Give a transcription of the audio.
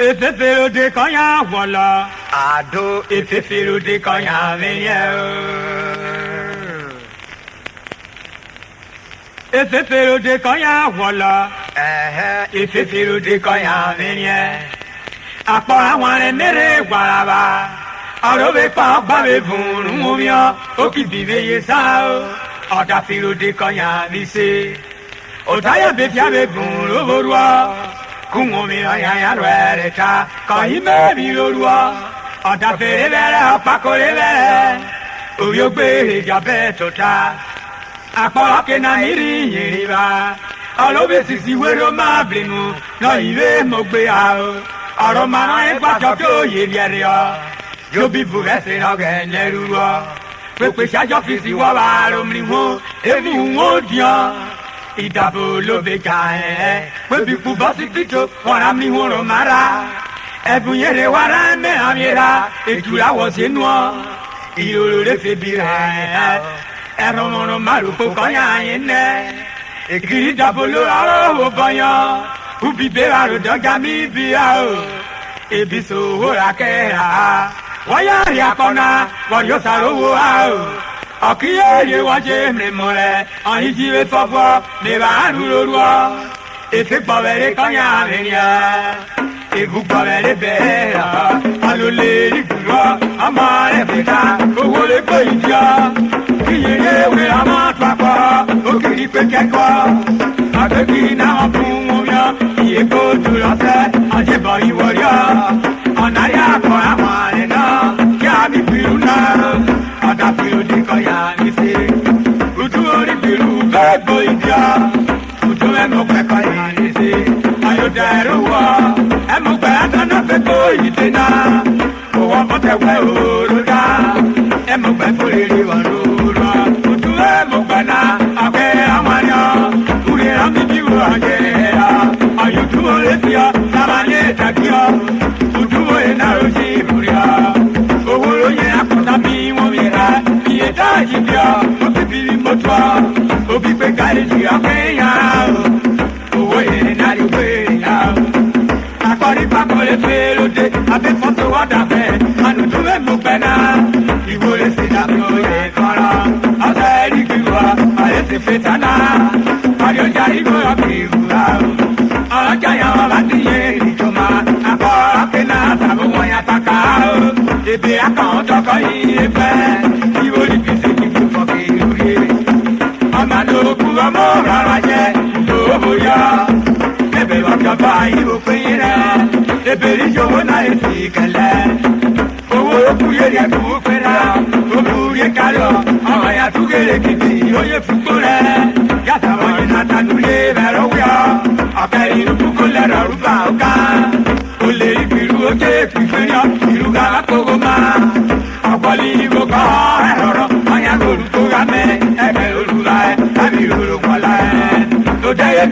Efefero de kanya wala. Ado efefero de kanya venye. Efefero de kanya wala. Efefero de kanya venye. Apora wane mere waraba. Arobe pa babe vunu mumia. Oki bibe yesa. Oda fero de kanya vise. Otaya befia be vunu vorwa. Kungomi ayaya rwereta kahime bilorua ada ferevere apakorevere oyogbe jabe tota apara kena iri yiriba alobe sisi wero mablimu no iwe mogbe ao aroma na egba to yeriere o yo bibu ese no generuo pepe shajo fisi wa baro mriwo emu odia Idabo lobe kae, webi kubasi pito, wana mi woro mara. Ebunyere wara me amira, etula wosenwa. Iyolo le febira, eromono maru pokanya yene. Ekiri dabolo aro obanya, ubi beraro dogami biao. Ebiso hora kera, waya yakona, wayo saro ao. Akiye waje mremore, anijiwe fofo, neba anulorwa. Efe bavere kanya venya, egu bavere bera, alole ligura, amare beta, owole koidia. Kiye we amatwakwa, okiri pekekwa, akeki na apumumya, iye kotulase, ajeba iwaria, anaya kwa amalena, kiami piruna. Ada pilu di kaya nisi, utuori pilu bebo idia, utu emokwe kaya nisi, ayo deruwa, emokwe adana bebo idena, owa potewe uruda, emokwe fuliri warura, utu emokwe na ake amanya, urira mijiu ajera, ayo tuole pia, namanye takia, utu ena roji muria, oworo ye akota mi Jibia, Obi Motwa, Obi Begari, Akaya, Owe, Nari Way, Akari Pakole Felode, Abe Foto Wadabe, and to them Mubena, he would say that no, Kara, Azari Giva, Alesi Fetana, Ayo Jarigo Abiva, Alakaya Lati, Toma, Akana, Samoya Taka, Ebe account of Kai, he would be. Amado kuamo raje doya ebe wakaba ibo kwira ebe rijo na etikale owo kuye ya kukwera obuye kalo awaya tugere kiti oye fukore ya tawo na tanule beroya akari nukule ruba oka ole ipiru oje pifiya iruga kogoma akwali goka eroro anya goru to game ebe olula Today,